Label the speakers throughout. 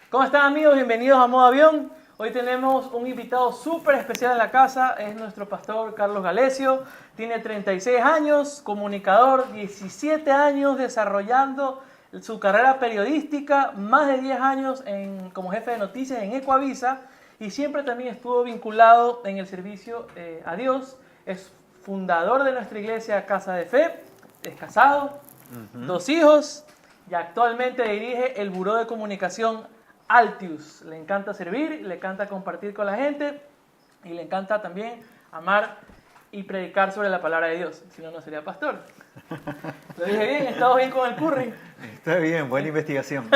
Speaker 1: ¿Cómo están, amigos? Bienvenidos a Modo Avión. Hoy tenemos un invitado súper especial en la casa, es nuestro pastor Carlos Galesio. Tiene 36 años, comunicador, 17 años desarrollando su carrera periodística, más de 10 años como jefe de noticias en Ecuavisa y siempre también estuvo vinculado en el servicio a Dios. Es fundador de nuestra iglesia Casa de Fe, es casado, dos hijos y actualmente dirige el Buró de Comunicación Altius. Le encanta servir, le encanta compartir con la gente y le encanta también amar y predicar sobre la palabra de Dios. Si no, no sería pastor. ¿Lo dije bien? ¿Estamos bien con el curry?
Speaker 2: Está bien, buena investigación.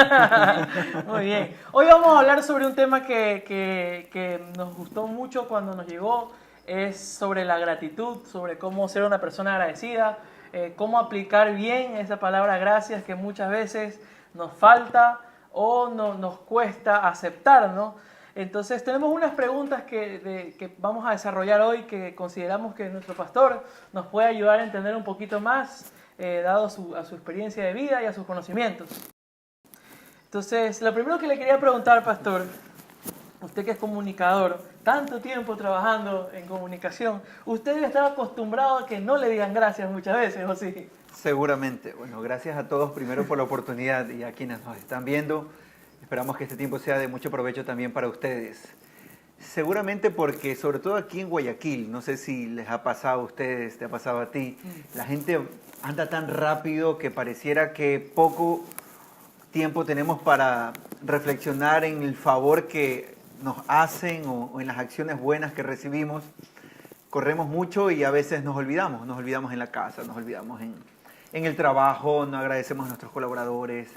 Speaker 1: Muy bien. Hoy vamos a hablar sobre un tema que nos gustó mucho cuando nos llegó. Es sobre la gratitud, sobre cómo ser una persona agradecida, cómo aplicar bien esa palabra gracias que muchas veces nos falta o nos cuesta aceptar, ¿no? Entonces tenemos unas preguntas que vamos a desarrollar hoy que consideramos que nuestro pastor nos puede ayudar a entender un poquito más, dado a su experiencia de vida y a sus conocimientos. Entonces, lo primero que le quería preguntar, pastor, usted que es comunicador, tanto tiempo trabajando en comunicación, ¿usted debe estar acostumbrado a que no le digan gracias muchas veces, o sí?
Speaker 2: Seguramente. Bueno, gracias a todos primero por la oportunidad y a quienes nos están viendo. Esperamos que este tiempo sea de mucho provecho también para ustedes. Seguramente porque, sobre todo aquí en Guayaquil, no sé si les ha pasado a ustedes, te ha pasado a ti, la gente anda tan rápido que pareciera que poco tiempo tenemos para reflexionar en el favor que nos hacen o en las acciones buenas que recibimos. Corremos mucho y a veces nos olvidamos en la casa, nos olvidamos en el trabajo, no agradecemos a nuestros colaboradores.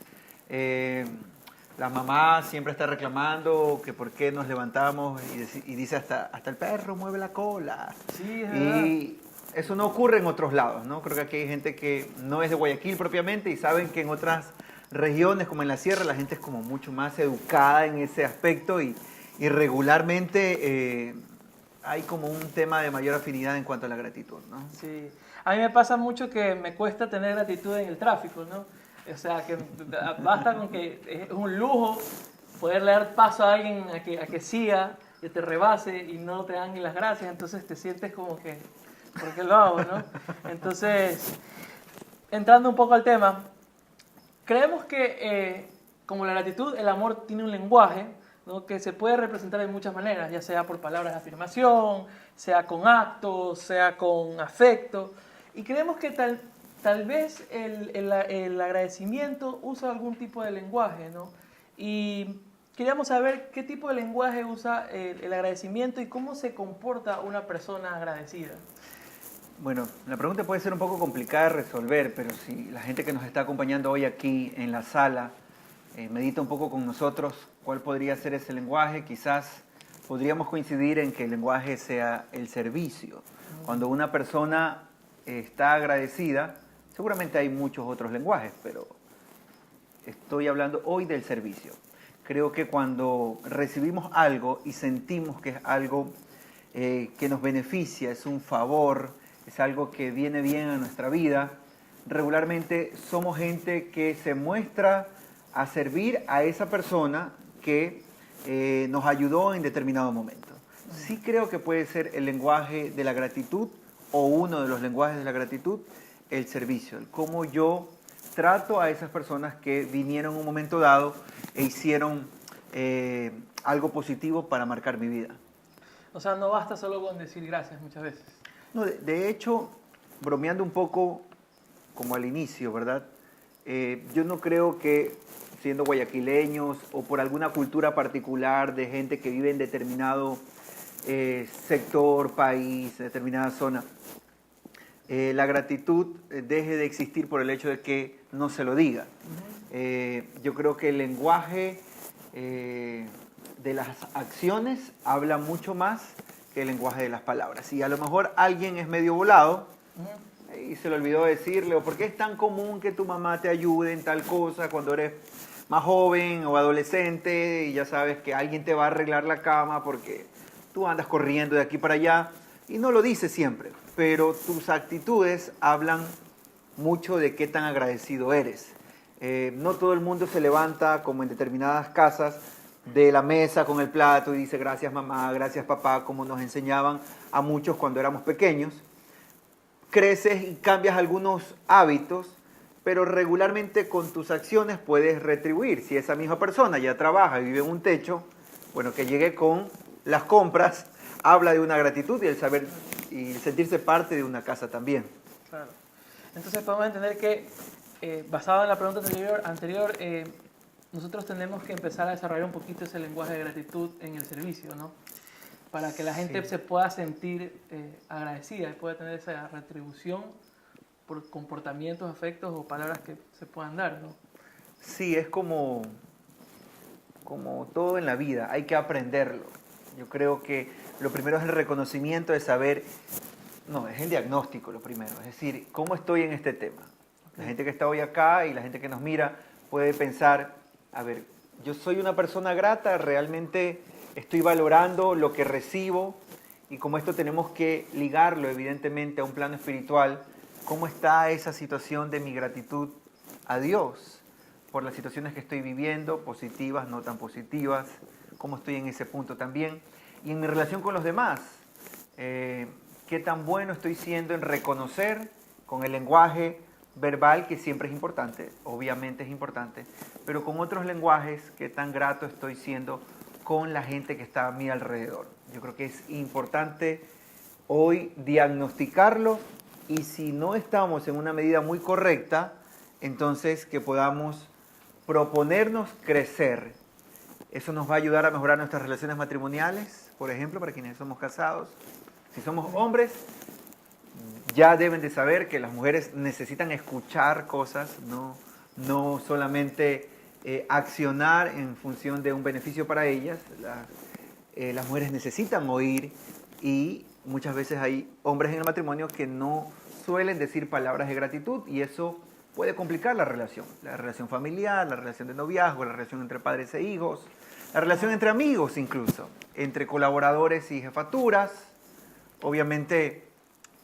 Speaker 2: La mamá siempre está reclamando que por qué nos levantamos y dice hasta el perro mueve la cola.
Speaker 1: Sí, es verdad.
Speaker 2: Y eso no ocurre en otros lados, ¿no? Creo que aquí hay gente que no es de Guayaquil propiamente y saben que en otras regiones como en la sierra la gente es como mucho más educada en ese aspecto y regularmente hay como un tema de mayor afinidad en cuanto a la gratitud, ¿no?
Speaker 1: Sí, a mí me pasa mucho que me cuesta tener gratitud en el tráfico, ¿no? O sea, que basta con que es un lujo poderle dar paso a alguien a que siga, que te rebase y no te dan ni las gracias, entonces te sientes como que, ¿por qué lo hago, no? Entonces, entrando un poco al tema, creemos que como la gratitud, el amor tiene un lenguaje, ¿no? Que se puede representar de muchas maneras, ya sea por palabras de afirmación, sea con actos, sea con afecto. Y creemos que tal vez el agradecimiento usa algún tipo de lenguaje, ¿no? Y queríamos saber qué tipo de lenguaje usa el agradecimiento y cómo se comporta una persona agradecida.
Speaker 2: Bueno, la pregunta puede ser un poco complicada de resolver, pero si la gente que nos está acompañando hoy aquí en la sala medita un poco con nosotros cuál podría ser ese lenguaje, quizás podríamos coincidir en que el lenguaje sea el servicio. Cuando una persona está agradecida, seguramente hay muchos otros lenguajes, pero estoy hablando hoy del servicio. Creo que cuando recibimos algo y sentimos que es algo que nos beneficia, es un favor, es algo que viene bien a nuestra vida, regularmente somos gente que se muestra a servir a esa persona que nos ayudó en determinado momento. Sí creo que puede ser el lenguaje de la gratitud o uno de los lenguajes de la gratitud, el servicio, el cómo yo trato a esas personas que vinieron en un momento dado e hicieron algo positivo para marcar mi vida.
Speaker 1: O sea, no basta solo con decir gracias muchas veces.
Speaker 2: No, de hecho, bromeando un poco como al inicio, ¿verdad? Yo no creo que siendo guayaquileños o por alguna cultura particular de gente que vive en determinado sector, país, determinada zona, la gratitud deje de existir por el hecho de que no se lo diga. Yo creo que el lenguaje de las acciones habla mucho más que el lenguaje de las palabras. Y a lo mejor alguien es medio volado y se le olvidó decirle, o por qué es tan común que tu mamá te ayude en tal cosa cuando eres más joven o adolescente y ya sabes que alguien te va a arreglar la cama porque tú andas corriendo de aquí para allá y no lo dices siempre, pero tus actitudes hablan mucho de qué tan agradecido eres. No todo el mundo se levanta como en determinadas casas de la mesa con el plato y dice gracias mamá, gracias papá, como nos enseñaban a muchos cuando éramos pequeños. Creces y cambias algunos hábitos, pero regularmente con tus acciones puedes retribuir. Si esa misma persona ya trabaja y vive en un techo, bueno, que llegue con las compras, habla de una gratitud y el saber y el sentirse parte de una casa también.
Speaker 1: Claro. Entonces podemos entender que, basado en la pregunta anterior, nosotros tenemos que empezar a desarrollar un poquito ese lenguaje de gratitud en el servicio, ¿no? Para que la gente se pueda sentir agradecida y pueda tener esa retribución por comportamientos, afectos o palabras que se puedan dar, ¿no?
Speaker 2: Sí, es como todo en la vida, hay que aprenderlo. Yo creo que lo primero es el reconocimiento de saber, no, es el diagnóstico lo primero, es decir, ¿cómo estoy en este tema? La gente que está hoy acá y la gente que nos mira puede pensar, a ver, yo soy una persona grata, realmente estoy valorando lo que recibo y como esto tenemos que ligarlo evidentemente a un plano espiritual, ¿cómo está esa situación de mi gratitud a Dios por las situaciones que estoy viviendo, positivas, no tan positivas? ¿Cómo estoy en ese punto también? Y en mi relación con los demás, ¿qué tan bueno estoy siendo en reconocer con el lenguaje verbal, que siempre es importante, obviamente es importante, pero con otros lenguajes, qué tan grato estoy siendo con la gente que está a mi alrededor? Yo creo que es importante hoy diagnosticarlo y si no estamos en una medida muy correcta, entonces que podamos proponernos crecer. Eso nos va a ayudar a mejorar nuestras relaciones matrimoniales, por ejemplo, para quienes somos casados. Si somos hombres, ya deben de saber que las mujeres necesitan escuchar cosas, no solamente accionar en función de un beneficio para ellas. Las mujeres necesitan oír y muchas veces hay hombres en el matrimonio que no suelen decir palabras de gratitud y eso puede complicar la relación familiar, la relación de noviazgo, la relación entre padres e hijos, la relación entre amigos incluso, entre colaboradores y jefaturas. Obviamente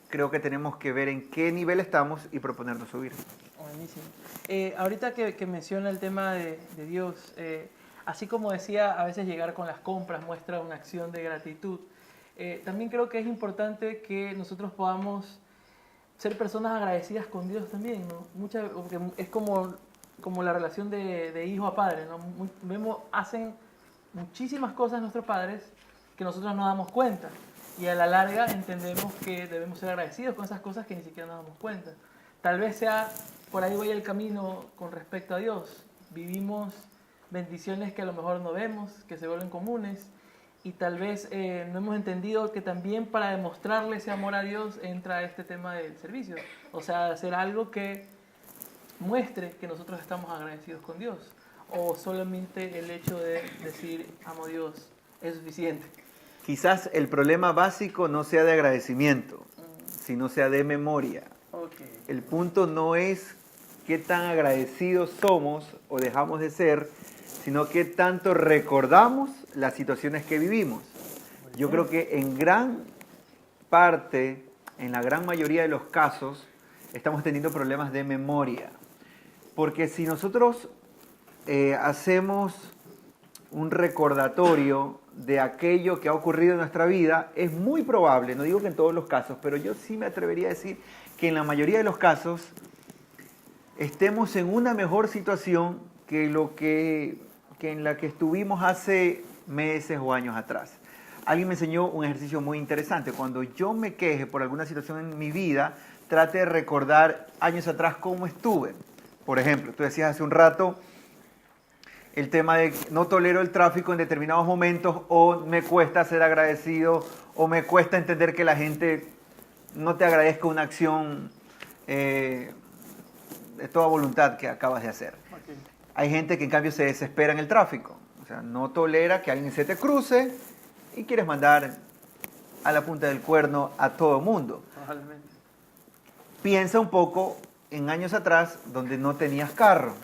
Speaker 2: creo que tenemos que ver en qué nivel estamos y proponernos subir.
Speaker 1: Buenísimo. Ahorita que menciona el tema de Dios, así como decía, a veces llegar con las compras muestra una acción de gratitud. También creo que es importante que nosotros podamos ser personas agradecidas con Dios también, ¿no? Porque es como la relación de hijo a padre, ¿no? Hacen muchísimas cosas nuestros padres que nosotros no damos cuenta. Y a la larga entendemos que debemos ser agradecidos con esas cosas que ni siquiera nos damos cuenta. Tal vez sea por ahí vaya el camino con respecto a Dios. Vivimos bendiciones que a lo mejor no vemos, que se vuelven comunes. Y tal vez no hemos entendido que también para demostrarle ese amor a Dios entra este tema del servicio. O sea, hacer algo que muestre que nosotros estamos agradecidos con Dios. O solamente el hecho de decir amo a Dios es suficiente.
Speaker 2: Quizás el problema básico no sea de agradecimiento, sino sea de memoria.
Speaker 1: Okay.
Speaker 2: El punto no es qué tan agradecidos somos o dejamos de ser, sino qué tanto recordamos las situaciones que vivimos. Yo creo que en gran parte, en la gran mayoría de los casos, estamos teniendo problemas de memoria. Porque si nosotros hacemos un recordatorio de aquello que ha ocurrido en nuestra vida, es muy probable, no digo que en todos los casos, pero yo sí me atrevería a decir que en la mayoría de los casos estemos en una mejor situación que en la que estuvimos hace meses o años atrás. Alguien me enseñó un ejercicio muy interesante. Cuando yo me queje por alguna situación en mi vida, trate de recordar años atrás cómo estuve. Por ejemplo, tú decías hace un rato el tema de no tolero el tráfico en determinados momentos, o me cuesta ser agradecido, o me cuesta entender que la gente no te agradezca una acción de toda voluntad que acabas de hacer.
Speaker 1: Okay.
Speaker 2: Hay gente que en cambio se desespera en el tráfico, o sea, no tolera que alguien se te cruce y quieres mandar a la punta del cuerno a todo el mundo.
Speaker 1: Probablemente.
Speaker 2: Piensa un poco en años atrás donde no tenías carro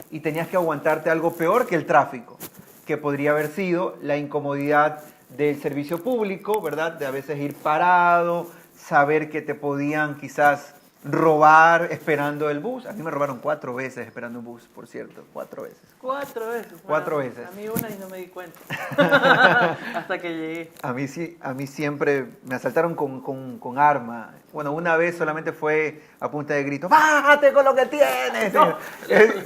Speaker 2: y tenías que aguantarte algo peor que el tráfico, que podría haber sido la incomodidad del servicio público, ¿verdad? De a veces ir parado, saber que te podían quizás robar esperando el bus. A mí me robaron 4 veces esperando un bus, por cierto, 4 veces.
Speaker 1: 4 veces.
Speaker 2: 4 veces.
Speaker 1: A mí una y no me di cuenta. Hasta que llegué.
Speaker 2: A mí sí, a mí siempre me asaltaron con arma. Bueno, una vez solamente fue a punta de grito, ¡bájate con lo que tienes!
Speaker 1: No.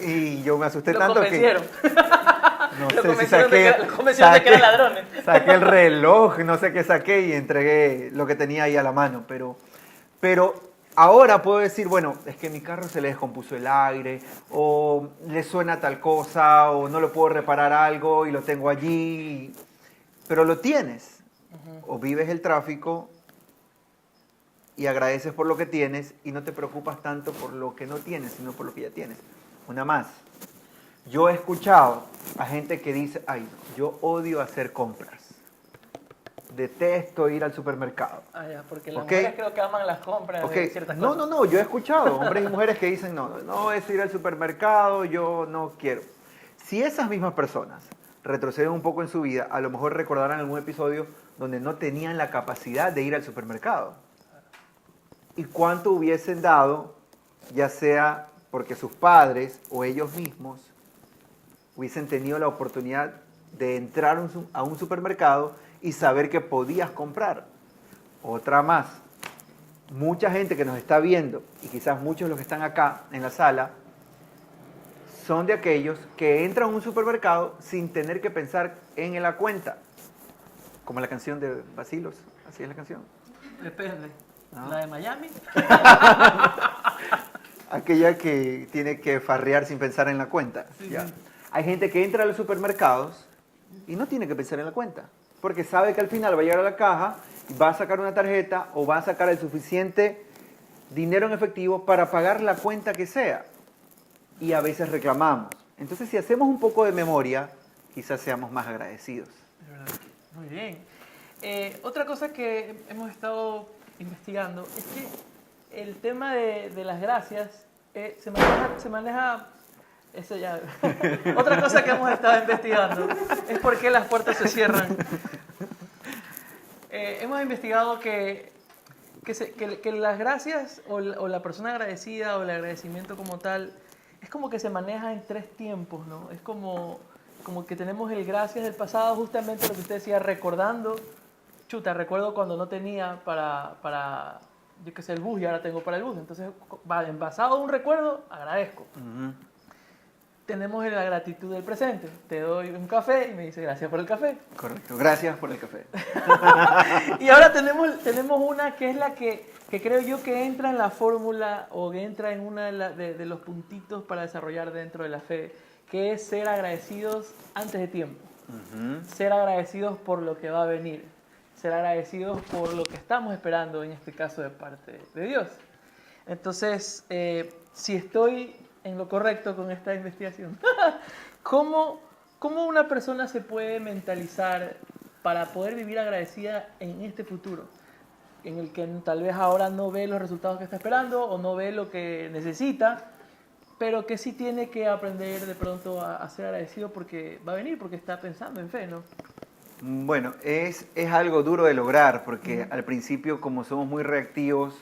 Speaker 2: Y yo me asusté
Speaker 1: Lo
Speaker 2: tanto
Speaker 1: convencieron.
Speaker 2: no
Speaker 1: Lo
Speaker 2: sé si
Speaker 1: convencieron de que eran ladrones.
Speaker 2: saqué el reloj, no sé qué saqué y entregué lo que tenía ahí a la mano. Pero ahora puedo decir, bueno, es que mi carro se le descompuso el aire, o le suena tal cosa, o no lo puedo reparar algo y lo tengo allí. Pero lo tienes. O vives el tráfico y agradeces por lo que tienes y no te preocupas tanto por lo que no tienes, sino por lo que ya tienes. Una más. Yo he escuchado a gente que dice, ay, no, yo odio hacer compras. Detesto ir al supermercado.
Speaker 1: Ah, ya, porque las
Speaker 2: ¿Ok?
Speaker 1: mujeres creo que aman las compras
Speaker 2: Ok,
Speaker 1: de ciertas
Speaker 2: no,
Speaker 1: cosas.
Speaker 2: yo he escuchado hombres y mujeres que dicen, no es ir al supermercado, yo no quiero. Si esas mismas personas retroceden un poco en su vida, a lo mejor recordarán algún episodio donde no tenían la capacidad de ir al supermercado. ¿Y cuánto hubiesen dado, ya sea porque sus padres o ellos mismos hubiesen tenido la oportunidad de entrar a un supermercado y saber que podías comprar? Otra más. Mucha gente que nos está viendo, y quizás muchos de los que están acá en la sala, son de aquellos que entran a un supermercado sin tener que pensar en la cuenta. Como la canción de Bacilos, así es la canción.
Speaker 1: Depende.
Speaker 2: No.
Speaker 1: La de Miami.
Speaker 2: Aquella que tiene que farrear sin pensar en la cuenta.
Speaker 1: Sí,
Speaker 2: Ya.
Speaker 1: sí.
Speaker 2: Hay gente que entra a los supermercados y no tiene que pensar en la cuenta, porque sabe que al final va a llegar a la caja y va a sacar una tarjeta o va a sacar el suficiente dinero en efectivo para pagar la cuenta que sea. Y a veces reclamamos. Entonces, si hacemos un poco de memoria, quizás seamos más agradecidos.
Speaker 1: Es verdad. Muy bien. Otra cosa que hemos estado investigando es que el tema de las gracias se maneja eso ya. Otra cosa que hemos estado investigando es por qué las puertas se cierran. Hemos investigado que las gracias o la persona agradecida o el agradecimiento como tal es como que se maneja en 3 tiempos, ¿no? Es como que tenemos el gracias del pasado, justamente lo que usted decía, recordando. Chuta, recuerdo cuando no tenía para yo qué sé, el bus y ahora tengo para el bus. Entonces, basado en un recuerdo, agradezco. Tenemos la gratitud del presente. Te doy un café y me dice gracias por el café.
Speaker 2: Correcto. Gracias por el café.
Speaker 1: Y ahora tenemos una que es la que creo yo que entra en la fórmula o que entra en una de los puntitos para desarrollar dentro de la fe, que es ser agradecidos antes de tiempo. Ser agradecidos por lo que va a venir. Ser agradecidos por lo que estamos esperando, en este caso de parte de Dios. Entonces, si estoy en lo correcto con esta investigación, ¿cómo una persona se puede mentalizar para poder vivir agradecida en este futuro? En el que tal vez ahora no ve los resultados que está esperando o no ve lo que necesita, pero que sí tiene que aprender de pronto a ser agradecido porque va a venir, porque está pensando en fe, ¿no?
Speaker 2: Bueno, es algo duro de lograr porque al principio, como somos muy reactivos,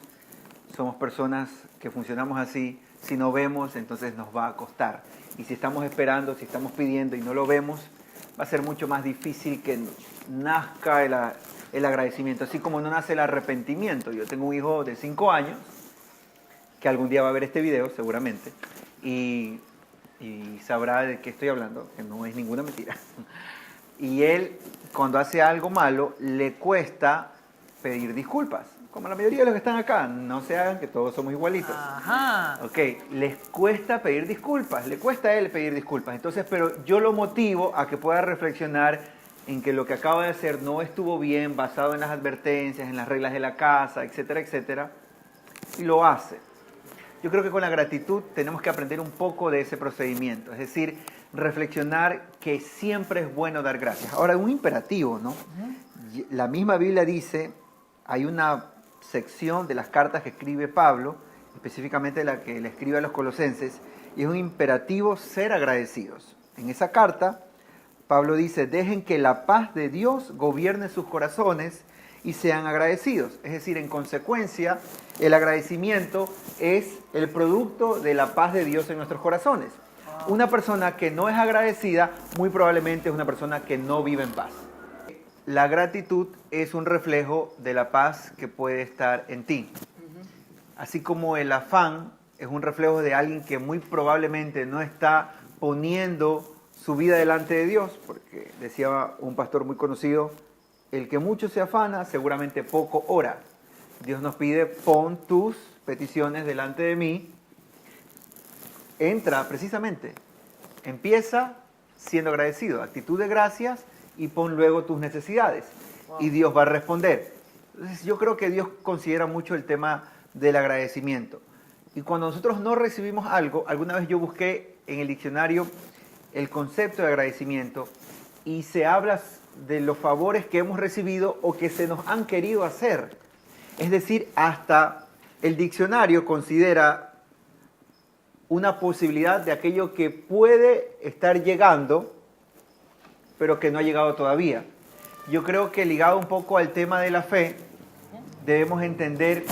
Speaker 2: somos personas que funcionamos así, si no vemos, entonces nos va a costar. Y si estamos esperando, si estamos pidiendo y no lo vemos, va a ser mucho más difícil que nazca el agradecimiento, así como no nace el arrepentimiento. Yo tengo un hijo de 5 años, que algún día va a ver este video seguramente, y sabrá de qué estoy hablando, que no es ninguna mentira. Y él, cuando hace algo malo, le cuesta pedir disculpas. Como la mayoría de los que están acá, no se hagan que todos somos igualitos.
Speaker 1: Ajá.
Speaker 2: Ok, les cuesta pedir disculpas, le cuesta a él pedir disculpas. Entonces, pero yo lo motivo a que pueda reflexionar en que lo que acaba de hacer no estuvo bien, basado en las advertencias, en las reglas de la casa, etcétera, etcétera, y lo hace. Yo creo que con la gratitud tenemos que aprender un poco de ese procedimiento, es decir, reflexionar que siempre es bueno dar gracias. Ahora, un imperativo, ¿no? La misma Biblia dice, hay una sección de las cartas que escribe Pablo, específicamente la que le escribe a los colosenses, y es un imperativo ser agradecidos. En esa carta, Pablo dice, dejen que la paz de Dios gobierne sus corazones y sean agradecidos. Es decir, en consecuencia, el agradecimiento es el producto de la paz de Dios en nuestros corazones. Una persona que no es agradecida, muy probablemente es una persona que no vive en paz. La gratitud es un reflejo de la paz que puede estar en ti. Así como el afán es un reflejo de alguien que muy probablemente no está poniendo su vida delante de Dios, porque decía un pastor muy conocido, el que mucho se afana, seguramente poco ora. Dios nos pide, pon tus peticiones delante de mí. Entra precisamente, empieza siendo agradecido, actitud de gracias y pon luego tus necesidades. Wow. Y Dios va a responder. Entonces yo creo que Dios considera mucho el tema del agradecimiento. Y cuando nosotros no recibimos algo, alguna vez yo busqué en el diccionario el concepto de agradecimiento y se habla de los favores que hemos recibido o que se nos han querido hacer. Es decir, hasta el diccionario considera una posibilidad de aquello que puede estar llegando, pero que no ha llegado todavía. Yo creo que ligado un poco al tema de la fe, debemos entender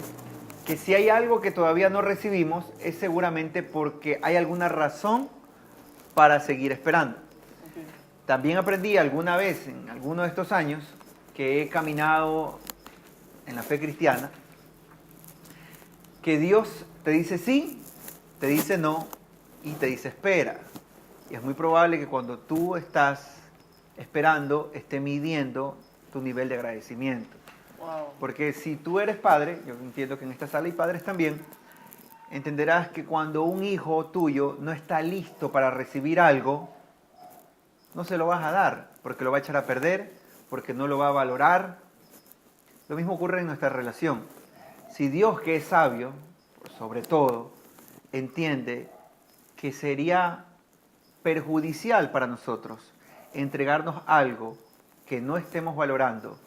Speaker 2: que si hay algo que todavía no recibimos, es seguramente porque hay alguna razón para seguir esperando. También aprendí alguna vez, en alguno de estos años, que he caminado en la fe cristiana, que Dios te dice sí, te dice no y te dice espera. Y es muy probable que cuando tú estás esperando, esté midiendo tu nivel de agradecimiento.
Speaker 1: Wow.
Speaker 2: Porque si tú eres padre, yo entiendo que en esta sala hay padres también, entenderás que cuando un hijo tuyo no está listo para recibir algo, no se lo vas a dar, porque lo va a echar a perder, porque no lo va a valorar. Lo mismo ocurre en nuestra relación. Si Dios, que es sabio, sobre todo, entiende que sería perjudicial para nosotros entregarnos algo que no estemos valorando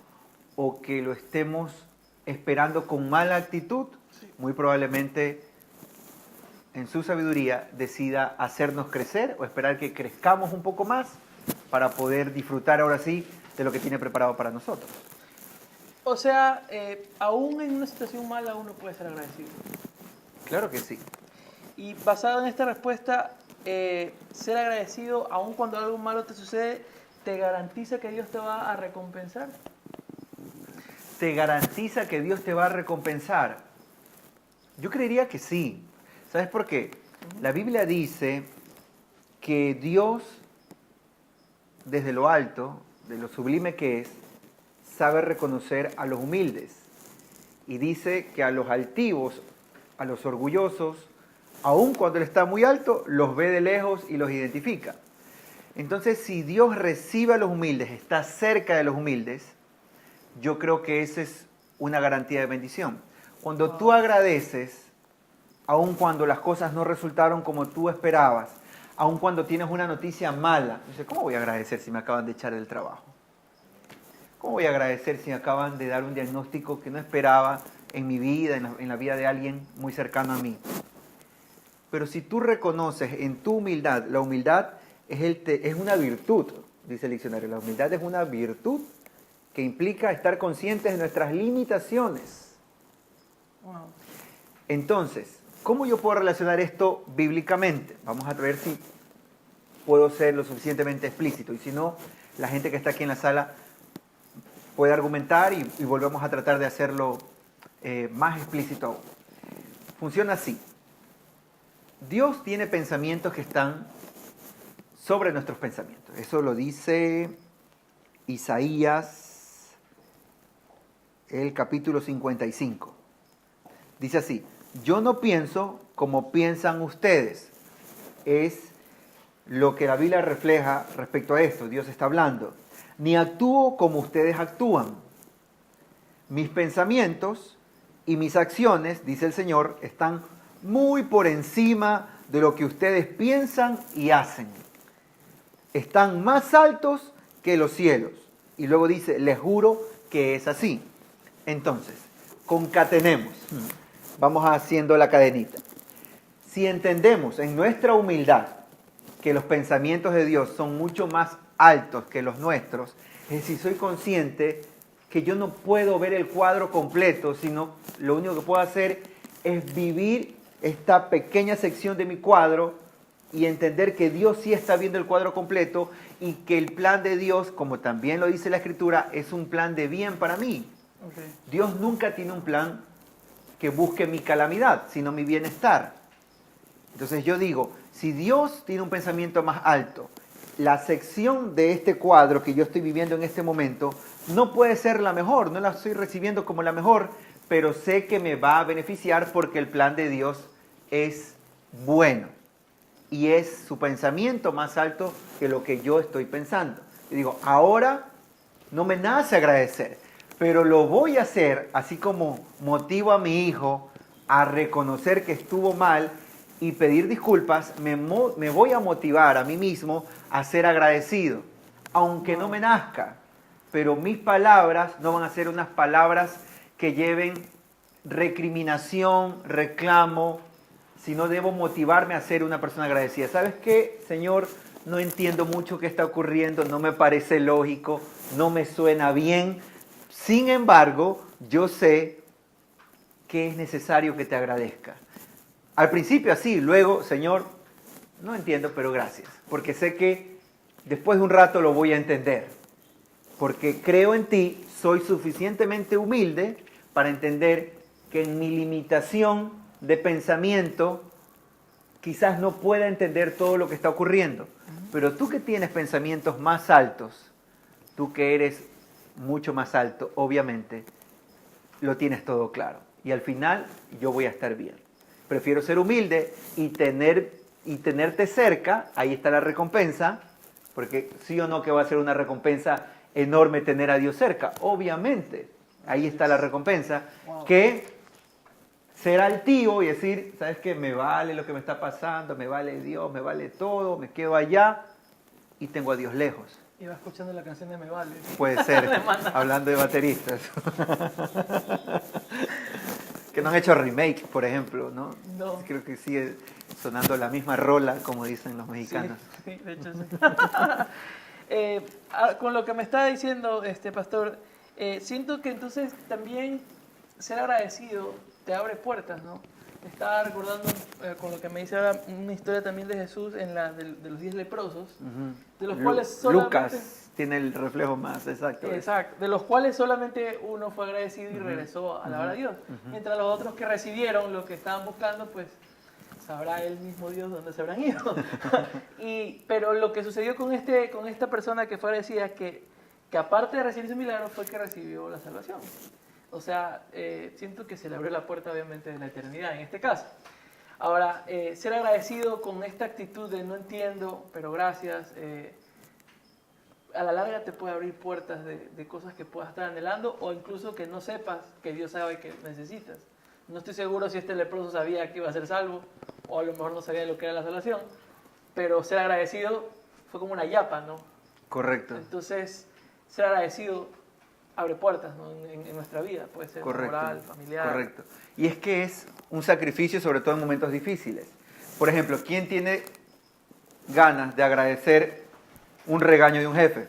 Speaker 2: o que lo estemos esperando con mala actitud, muy probablemente en su sabiduría decida hacernos crecer o esperar que crezcamos un poco más para poder disfrutar ahora sí de lo que tiene preparado para nosotros.
Speaker 1: O sea, aún en una situación mala uno puede ser agradecido.
Speaker 2: Claro que sí.
Speaker 1: Y basado en esta respuesta, ser agradecido aun cuando algo malo te sucede, ¿te garantiza que Dios te va a recompensar?
Speaker 2: ¿Te garantiza que Dios te va a recompensar? Yo creería que sí. ¿Sabes por qué? La Biblia dice que Dios, desde lo alto, de lo sublime que es, sabe reconocer a los humildes. Y dice que a los altivos, a los orgullosos, aun cuando Él está muy alto, los ve de lejos y los identifica. Entonces, si Dios recibe a los humildes, está cerca de los humildes, yo creo que esa es una garantía de bendición. Cuando tú agradeces, aun cuando las cosas no resultaron como tú esperabas, aun cuando tienes una noticia mala, dices, ¿cómo voy a agradecer si me acaban de echar del trabajo? ¿Cómo voy a agradecer si me acaban de dar un diagnóstico que no esperaba en mi vida, en la vida de alguien muy cercano a mí? Pero si tú reconoces en tu humildad, la humildad es una virtud, dice el diccionario. La humildad es una virtud que implica estar conscientes de nuestras limitaciones.
Speaker 1: Wow.
Speaker 2: Entonces, ¿cómo yo puedo relacionar esto bíblicamente? Vamos a ver si puedo ser lo suficientemente explícito. Y si no, la gente que está aquí en la sala puede argumentar y volvemos a tratar de hacerlo más explícito aún. Funciona así. Dios tiene pensamientos que están sobre nuestros pensamientos. Eso lo dice Isaías, el capítulo 55. Dice así, yo no pienso como piensan ustedes. Es lo que la Biblia refleja respecto a esto. Dios está hablando. Ni actúo como ustedes actúan. Mis pensamientos y mis acciones, dice el Señor, están muy por encima de lo que ustedes piensan y hacen. Están más altos que los cielos. Y luego dice, les juro que es así. Entonces, concatenemos. Vamos haciendo la cadenita. Si entendemos en nuestra humildad que los pensamientos de Dios son mucho más altos que los nuestros, es decir, soy consciente que yo no puedo ver el cuadro completo, sino lo único que puedo hacer es vivir esta pequeña sección de mi cuadro y entender que Dios sí está viendo el cuadro completo y que el plan de Dios, como también lo dice la Escritura, es un plan de bien para mí.
Speaker 1: Okay.
Speaker 2: Dios nunca tiene un plan que busque mi calamidad, sino mi bienestar. Entonces yo digo, si Dios tiene un pensamiento más alto, la sección de este cuadro que yo estoy viviendo en este momento no puede ser la mejor, no la estoy recibiendo como la mejor, pero sé que me va a beneficiar porque el plan de Dios es bueno y es su pensamiento más alto que lo que yo estoy pensando. Y digo, ahora no me nace agradecer, pero lo voy a hacer, así como motivo a mi hijo a reconocer que estuvo mal y pedir disculpas, me voy a motivar a mí mismo a ser agradecido, aunque no me nazca. Pero mis palabras no van a ser unas palabras que lleven recriminación, reclamo, sino debo motivarme a ser una persona agradecida. ¿Sabes qué, Señor? No entiendo mucho qué está ocurriendo, no me parece lógico, no me suena bien. Sin embargo, yo sé que es necesario que te agradezca. Al principio así, luego, Señor, no entiendo, pero gracias. Porque sé que después de un rato lo voy a entender. Porque creo en ti, soy suficientemente humilde para entender que en mi limitación de pensamiento quizás no pueda entender todo lo que está ocurriendo. Pero tú que tienes pensamientos más altos, tú que eres mucho más alto, obviamente, lo tienes todo claro. Y al final yo voy a estar bien. Prefiero ser humilde y tenerte cerca, ahí está la recompensa, porque sí o no que va a ser una recompensa enorme tener a Dios cerca, obviamente, ahí está la recompensa, que ser altivo y decir, ¿sabes qué? Me vale lo que me está pasando, me vale Dios, me vale todo, me quedo allá y tengo a Dios lejos.
Speaker 1: Iba escuchando la canción de Me Vale.
Speaker 2: Puede ser, hablando de bateristas. Que no han hecho remake, por ejemplo, ¿no?
Speaker 1: No.
Speaker 2: Creo que sigue sonando la misma rola, como dicen los mexicanos.
Speaker 1: Sí, de hecho sí. Con lo que me está diciendo, pastor, siento que entonces también ser agradecido te abre puertas, ¿no? Estaba recordando con lo que me dice ahora una historia también de Jesús en de los 10 leprosos, de los cuales solamente...
Speaker 2: Lucas tiene el reflejo más exacto.
Speaker 1: Exacto, de los cuales solamente uno fue agradecido y regresó a la hora de Dios. Mientras los otros que recibieron lo que estaban buscando, pues sabrá el mismo Dios dónde se habrán ido. Pero lo que sucedió con esta persona que fue agradecida es que aparte de recibir su milagro fue que recibió la salvación. O sea, siento que se le abrió la puerta obviamente de la eternidad en este caso. Ahora, ser agradecido con esta actitud de no entiendo, pero gracias, a la larga te puede abrir puertas de cosas que puedas estar anhelando o incluso que no sepas que Dios sabe que necesitas. No estoy seguro si este leproso sabía que iba a ser salvo o a lo mejor no sabía lo que era la salvación, pero ser agradecido fue como una yapa, ¿no?
Speaker 2: Correcto.
Speaker 1: Entonces, ser agradecido abre puertas, ¿no? en nuestra vida, puede ser laboral, familiar.
Speaker 2: Correcto. Y es que es un sacrificio sobre todo en momentos difíciles. Por ejemplo, ¿quién tiene ganas de agradecer un regaño de un jefe?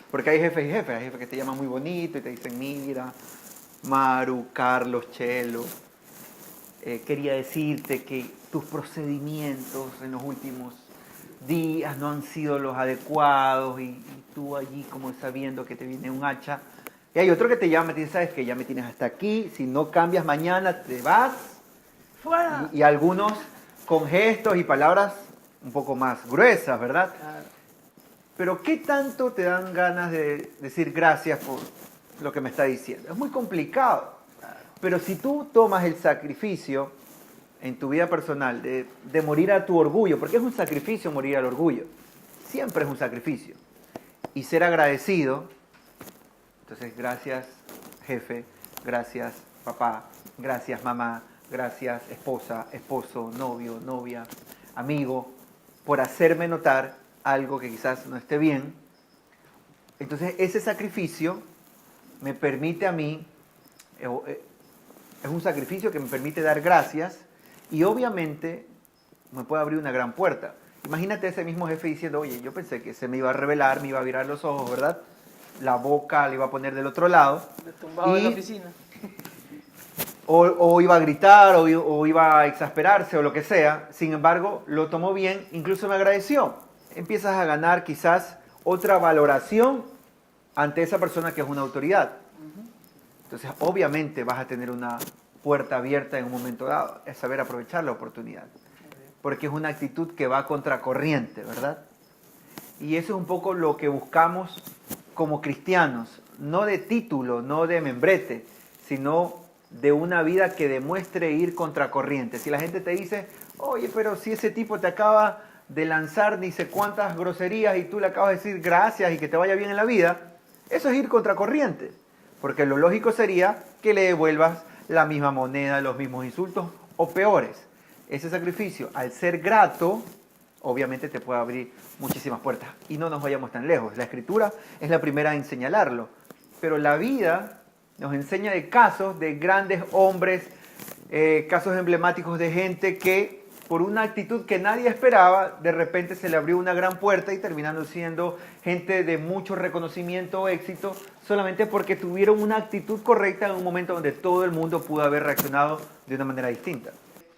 Speaker 2: Porque hay jefes y jefes. Hay jefes que te llaman muy bonito y te dicen, mira, Maru, Carlos, Chelo, quería decirte que tus procedimientos en los últimos días no han sido los adecuados y tú allí como sabiendo que te viene un hacha. Y hay otro que te llama y te dice, sabes que ya me tienes hasta aquí, si no cambias mañana te vas.
Speaker 1: ¡Fuera!
Speaker 2: Y algunos con gestos y palabras un poco más gruesas, ¿verdad?
Speaker 1: Claro.
Speaker 2: Pero ¿qué tanto te dan ganas de decir gracias por lo que me está diciendo? Es muy complicado. Pero si tú tomas el sacrificio en tu vida personal de morir a tu orgullo, porque es un sacrificio morir al orgullo, siempre es un sacrificio, y ser agradecido, entonces gracias jefe, gracias papá, gracias mamá, gracias esposa, esposo, novio, novia, amigo, por hacerme notar algo que quizás no esté bien. Entonces ese sacrificio me permite a mí, es un sacrificio que me permite dar gracias y obviamente me puede abrir una gran puerta. Imagínate ese mismo jefe diciendo, oye, yo pensé que se me iba a revelar, me iba a virar los ojos, ¿verdad? la boca le iba a poner del otro lado.
Speaker 1: Tumbado en la oficina.
Speaker 2: O iba a gritar, o iba a exasperarse, o lo que sea. Sin embargo, lo tomó bien, incluso me agradeció. Empiezas a ganar quizás otra valoración ante esa persona que es una autoridad. Entonces, obviamente vas a tener una puerta abierta en un momento dado. Es saber aprovechar la oportunidad. Porque es una actitud que va contracorriente, ¿verdad? Y eso es un poco lo que buscamos como cristianos. No de título, no de membrete, sino de una vida que demuestre ir contracorriente. Si la gente te dice, oye, pero si ese tipo te acaba de lanzar ni sé cuántas groserías y tú le acabas de decir gracias y que te vaya bien en la vida, eso es ir contracorriente. Porque lo lógico sería que le devuelvas la misma moneda, los mismos insultos o peores. Ese sacrificio, al ser grato, obviamente te puede abrir muchísimas puertas. Y no nos vayamos tan lejos. La Escritura es la primera en señalarlo. Pero la vida nos enseña de casos de grandes hombres, casos emblemáticos de gente que por una actitud que nadie esperaba, de repente se le abrió una gran puerta y terminando siendo gente de mucho reconocimiento o éxito, solamente porque tuvieron una actitud correcta en un momento donde todo el mundo pudo haber reaccionado de una manera distinta.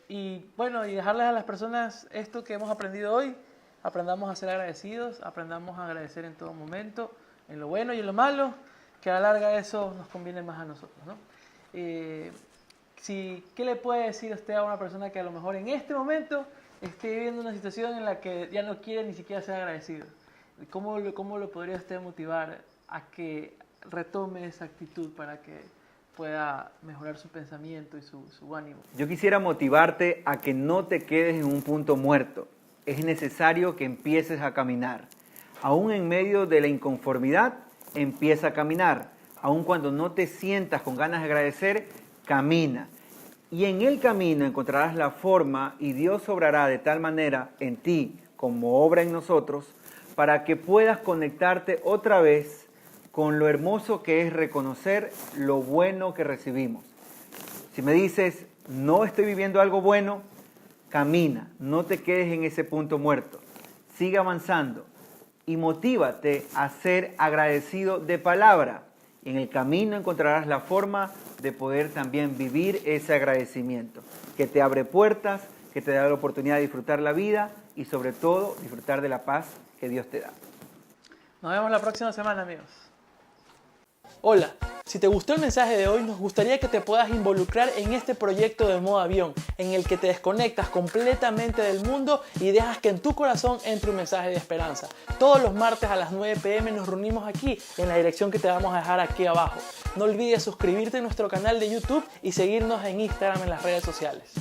Speaker 1: Y bueno, y dejarles a las personas esto que hemos aprendido hoy. Aprendamos a ser agradecidos, aprendamos a agradecer en todo momento, en lo bueno y en lo malo, que a la larga eso nos conviene más a nosotros, ¿no? ¿Qué le puede decir usted a una persona que a lo mejor en este momento esté viviendo una situación en la que ya no quiere ni siquiera ser agradecido? ¿Cómo lo podría usted motivar a que retome esa actitud para que pueda mejorar su pensamiento y su ánimo?
Speaker 2: Yo quisiera motivarte a que no te quedes en un punto muerto. Es necesario que empieces a caminar. Aún en medio de la inconformidad, empieza a caminar. Aún cuando no te sientas con ganas de agradecer, camina. Y en el camino encontrarás la forma y Dios obrará de tal manera en ti como obra en nosotros para que puedas conectarte otra vez con lo hermoso que es reconocer lo bueno que recibimos. Si me dices, no estoy viviendo algo bueno, camina, no te quedes en ese punto muerto. Sigue avanzando y motívate a ser agradecido de palabra. Y en el camino encontrarás la forma de poder también vivir ese agradecimiento, que te abre puertas, que te da la oportunidad de disfrutar la vida y sobre todo disfrutar de la paz que Dios te da.
Speaker 1: Nos vemos la próxima semana, amigos. Hola, si te gustó el mensaje de hoy, nos gustaría que te puedas involucrar en este proyecto de modo avión, en el que te desconectas completamente del mundo y dejas que en tu corazón entre un mensaje de esperanza. Todos los martes a las 9 p.m. nos reunimos aquí, en la dirección que te vamos a dejar aquí abajo. No olvides suscribirte a nuestro canal de YouTube y seguirnos en Instagram en las redes sociales.